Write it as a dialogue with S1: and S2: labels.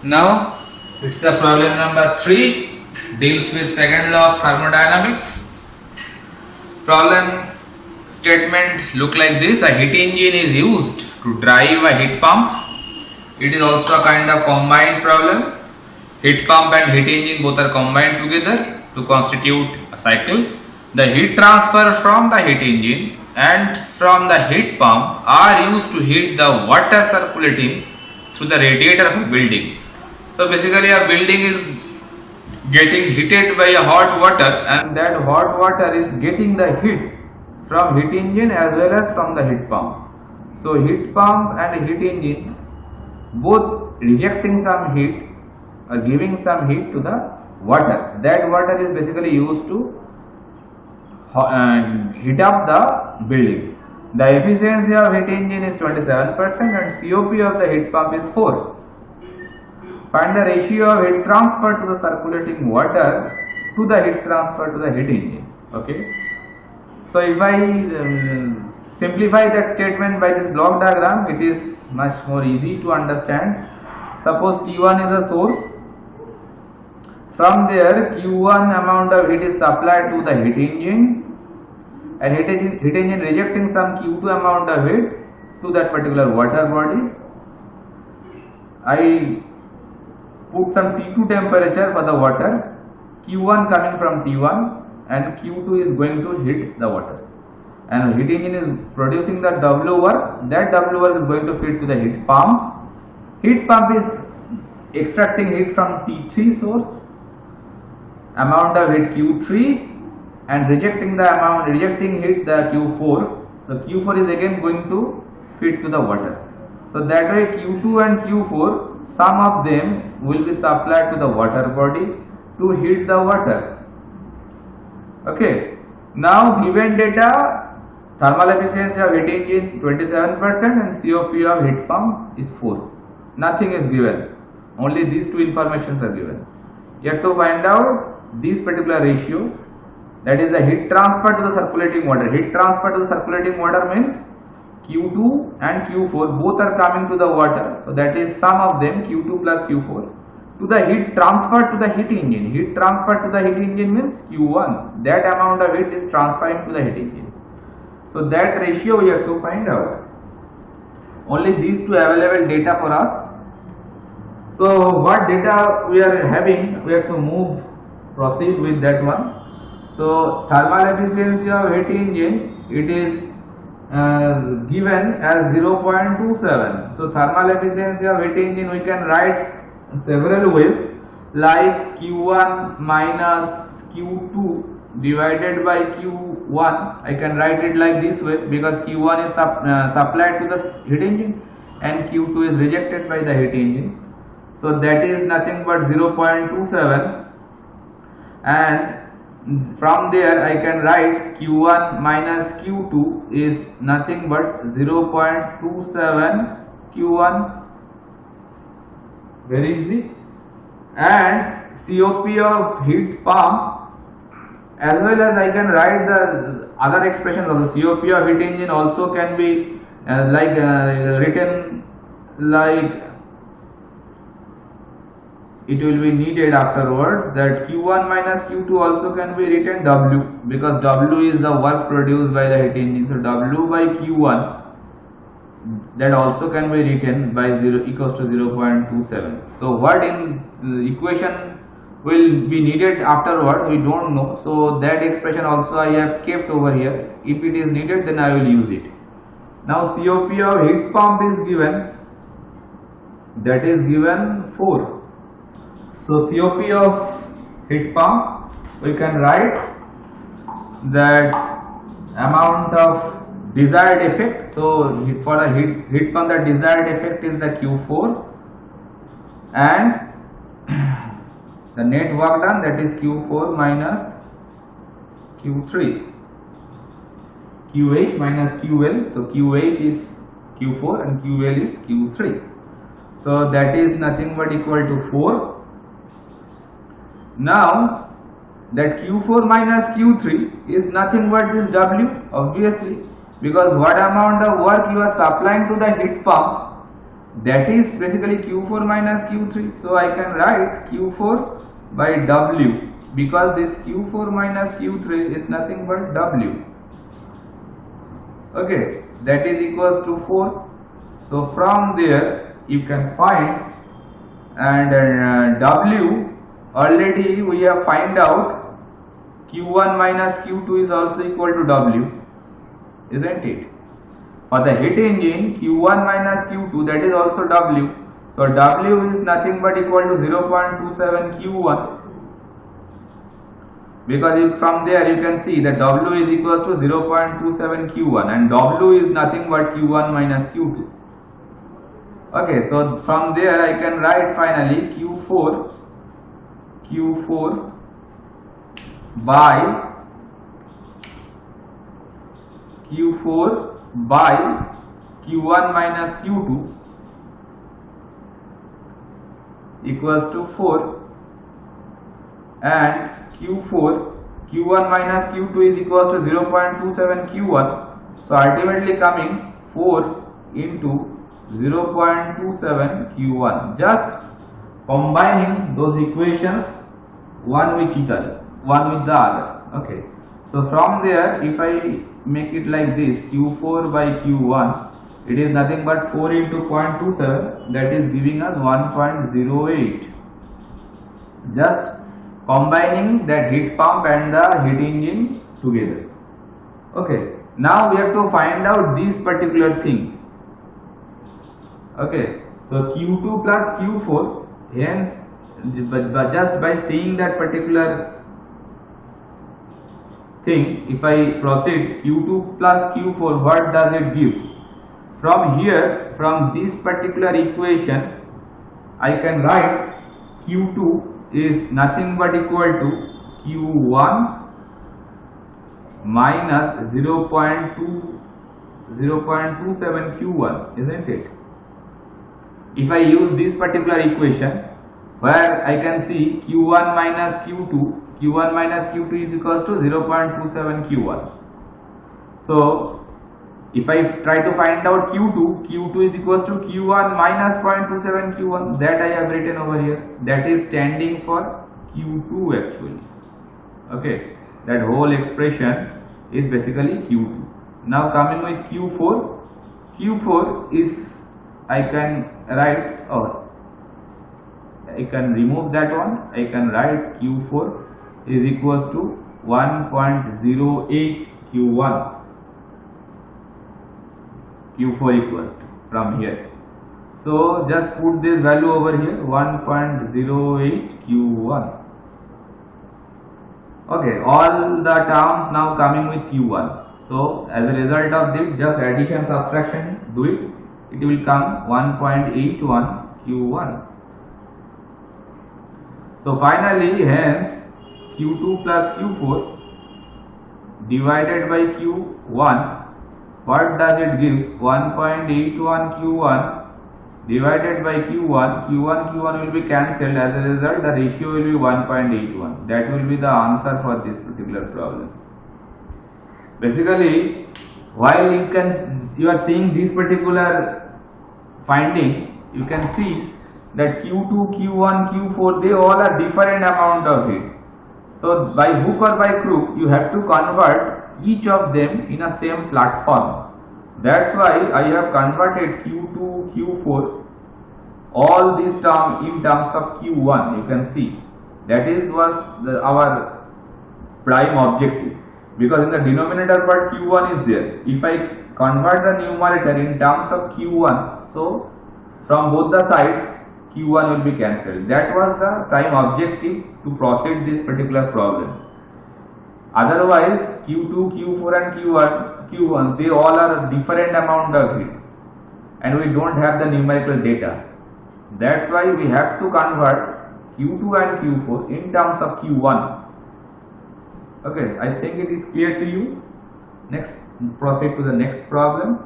S1: Now it's the problem number 3, deals with second law of thermodynamics. Problem statement look like this: a heat engine is used to drive a heat pump. It is also a kind of combined problem. Heat pump and heat engine both are combined together to constitute a cycle. The heat transfer from the heat engine and from the heat pump are used to heat the water circulating through the radiator of a building. So basically a building is getting heated by a hot water, and that hot water is getting the heat from heat engine as well as from the heat pump. So heat pump and heat engine both rejecting some heat or giving some heat to the water. That water is basically used to heat up the building. The efficiency of heat engine is 27% and COP of the heat pump is 4. Find the ratio of heat transfer to the circulating water to the heat transfer to the heat engine. Okay. So if I simplify that statement by this block diagram, it is much more easy to understand. Suppose T1 is a source. From there Q1 amount of heat is supplied to the heat engine, and heat engine rejecting some Q2 amount of heat to that particular water body. I put some T2 temperature for the water, Q1 coming from T1 and Q2 is going to heat the water, and heat engine is producing the W work. That W work is going to feed to the heat pump. Heat pump is extracting heat from T3 source, amount of heat Q3, and rejecting heat the Q4. So Q4 is again going to feed to the water. So that way Q2 and Q4, some of them will be supplied to the water body to heat the water. Okay. Now given data, thermal efficiency of heat engine 27% and COP of heat pump is 4. Nothing is given. Only these two informations are given. You have to find out this particular ratio, that is the heat transfer to the circulating water. Heat transfer to the circulating water means Q2 and Q4 both are coming to the water. So that is sum of them, Q2 plus Q4, to the heat transfer to the heat engine. Heat transfer to the heat engine means Q1. That amount of heat is transferring to the heat engine. So that ratio we have to find out. Only these two available data for us. So what data we are having, we have to proceed with that one. So thermal efficiency of heat engine, it is given as 0.27. So thermal efficiency of heat engine we can write several ways, like Q1 minus Q2 divided by Q1. I can write it like this way, because Q1 is supplied to the heat engine and Q2 is rejected by the heat engine. So that is nothing but 0.27, and from there I can write Q1 minus Q2 is nothing but 0.27 Q1, very easy. And COP of heat pump, as well as I can write the other expressions of the COP of heat engine also can be written like it will be needed afterwards, that Q1 minus Q2 also can be written W, because W is the work produced by the heat engine. So W by Q1, that also can be written by 0 equals to 0.27. So what in equation will be needed afterwards, we don't know. So that expression also I have kept over here. If it is needed, then I will use it. Now COP of heat pump is given, that is given 4. So COP of heat pump, we can write that amount of desired effect. So for the heat pump, the desired effect is the Q4, and the net work done, that is Q4 minus Q3, QH minus QL. So QH is Q4 and QL is Q3. So that is nothing but equal to 4. Now that Q4 minus Q3 is nothing but this W, obviously, because what amount of work you are supplying to the heat pump that is basically Q4 minus Q3. So I can write Q4 by W, because this Q4 minus Q3 is nothing but W. Okay, that is equals to 4. So from there you can find, and W already we have find out Q1 minus Q2 is also equal to W, isn't it? For the heat engine, Q1 minus Q2, that is also W. So W is nothing but equal to 0.27 Q1, because from there you can see that W is equals to 0.27 Q1 and W is nothing but Q1 minus Q2. Okay, so from there I can write finally Q4 by Q1 minus Q2 equals to 4, and Q1 minus Q2 is equals to 0.27 Q1. So ultimately coming 4 into 0.27 Q1, just combining those equations one with the other. Okay, so from there if I make it like this, Q4 by Q1, it is nothing but 4 into 0.27, that is giving us 1.08. Just combining that heat pump and the heat engine together. Okay, now we have to find out this particular thing. Okay, so Q2 plus Q4, hence but just by seeing that particular thing, if I proceed Q2 plus Q4, what does it give? From here, from this particular equation, I can write Q2 is nothing but equal to Q1 minus 0.27 Q1, isn't it? If I use this particular equation, where I can see Q1 minus Q2 is equals to 0.27 Q1. So if I try to find out Q2 is equals to Q1 minus 0.27 Q1, that I have written over here, that is standing for Q2 actually. Okay, that whole expression is basically Q2. Now coming with Q4 is, I can write, or I can remove that one, I can write Q4 is equals to 1.08 Q1. Q4 equals to, from here. So just put this value over here, 1.08 Q1. Okay, all the terms now coming with Q1. So as a result of this, just addition subtraction, do it. It will come 1.81 Q1. So finally, hence Q2 plus Q4 divided by Q1, what does it give? 1.81 Q1 divided by Q1. Q1 will be cancelled. As a result, the ratio will be 1.81. That will be the answer for this particular problem. Basically, while you are seeing this particular finding, you can see that Q2, Q1, Q4, they all are different amount of heat. So by hook or by crook, you have to convert each of them in a same platform. That's why I have converted Q2, Q4, all these terms in terms of Q1. You can see that is our prime objective, because in the denominator part Q1 is there. If I convert the numerator in terms of Q1, so from both the sides Q1 will be cancelled. That was the prime objective to proceed this particular problem. Otherwise, Q2, Q4 and Q1, they all are different amount of heat, and we don't have the numerical data. That's why we have to convert Q2 and Q4 in terms of Q1. Okay, I think it is clear to you. Next, proceed to the next problem.